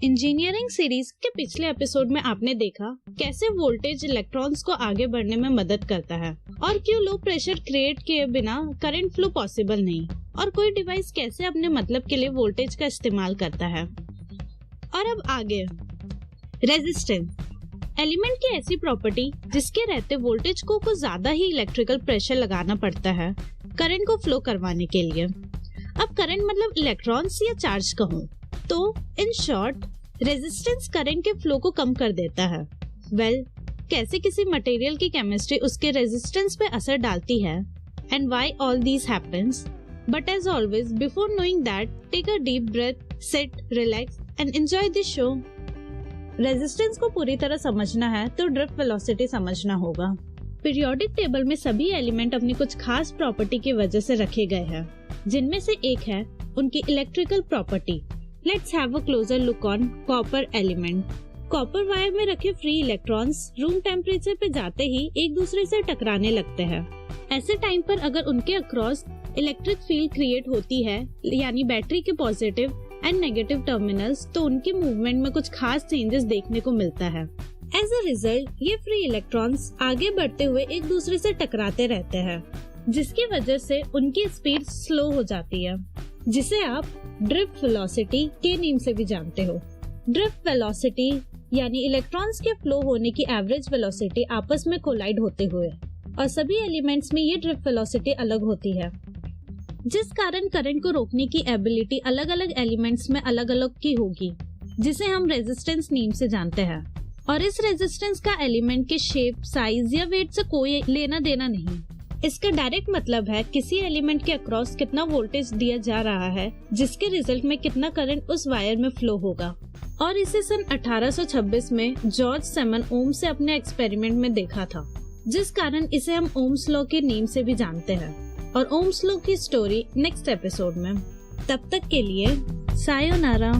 Engineering series के पिछले episode में आपने देखा कैसे वोल्टेज इलेक्ट्रॉन्स को आगे बढ़ने में मदद करता है और क्यों लो प्रेशर क्रिएट किए बिना करंट फ्लो पॉसिबल नहीं, और कोई डिवाइस कैसे अपने मतलब के लिए वोल्टेज का इस्तेमाल करता है। और अब आगे रेजिस्टेंस, एलिमेंट की ऐसी प्रॉपर्टी जिसके रहते वोल्टेज को कुछ ज्यादा ही इलेक्ट्रिकल प्रेशर लगाना पड़ता है करंट को फ्लो करवाने के लिए। अब करंट मतलब इलेक्ट्रॉन्स या चार्ज कहूँ तो इन शॉर्ट रेजिस्टेंस करंट के फ्लो को कम कर देता है। कैसे किसी मटेरियल की केमिस्ट्री उसके रेजिस्टेंस पे असर डालती है and why all this happens, but as always before knowing that take a deep breath, sit, relax and enjoy this show. Resistance को पूरी तरह समझना है तो ड्रिफ्ट वेलोसिटी समझना होगा। पीरियोडिक टेबल में सभी एलिमेंट अपनी कुछ खास प्रॉपर्टी की वजह से रखे गए हैं, जिनमें से एक है उनकी electrical property. Let's have a closer look on copper element. Copper wire में रखे फ्री इलेक्ट्रॉन्स रूम टेम्परेचर पे जाते ही एक दूसरे से टकराने लगते हैं। ऐसे टाइम पर अगर उनके अक्रॉस इलेक्ट्रिक फील्ड क्रिएट होती है, यानी बैटरी के पॉजिटिव एंड नेगेटिव टर्मिनल्स, तो उनके मूवमेंट में कुछ खास चेंजेस देखने को मिलता है। एज अ रिजल्ट ये फ्री इलेक्ट्रॉन्स आगे बढ़ते हुए एक दूसरे से टकराते रहते हैं, जिसकी वजह से उनकी स्पीड स्लो हो जाती है, जिसे आप ड्रिफ्ट वेलोसिटी के नेम से भी जानते हो। ड्रिफ्ट वेलोसिटी यानी इलेक्ट्रॉन्स के फ्लो होने की एवरेज वेलोसिटी आपस में कोलाइड होते हुए, और सभी एलिमेंट्स में ये ड्रिफ्ट वेलोसिटी अलग होती है, जिस कारण करंट को रोकने की एबिलिटी अलग अलग एलिमेंट्स में अलग अलग की होगी, जिसे हम रेजिस्टेंस नेम से जानते हैं। और इस रेजिस्टेंस का एलिमेंट के शेप, साइज या वेट से कोई लेना देना नहीं। इसका डायरेक्ट मतलब है किसी एलिमेंट के अक्रॉस कितना वोल्टेज दिया जा रहा है, जिसके रिजल्ट में कितना करंट उस वायर में फ्लो होगा। और इसे सन 1826 में जॉर्ज सेमन ओम्स से अपने एक्सपेरिमेंट में देखा था, जिस कारण इसे हम ओम्स लॉ के नेम से भी जानते हैं। और ओम्स लॉ की स्टोरी नेक्स्ट एपिसोड में। तब तक के लिए सायोनारा।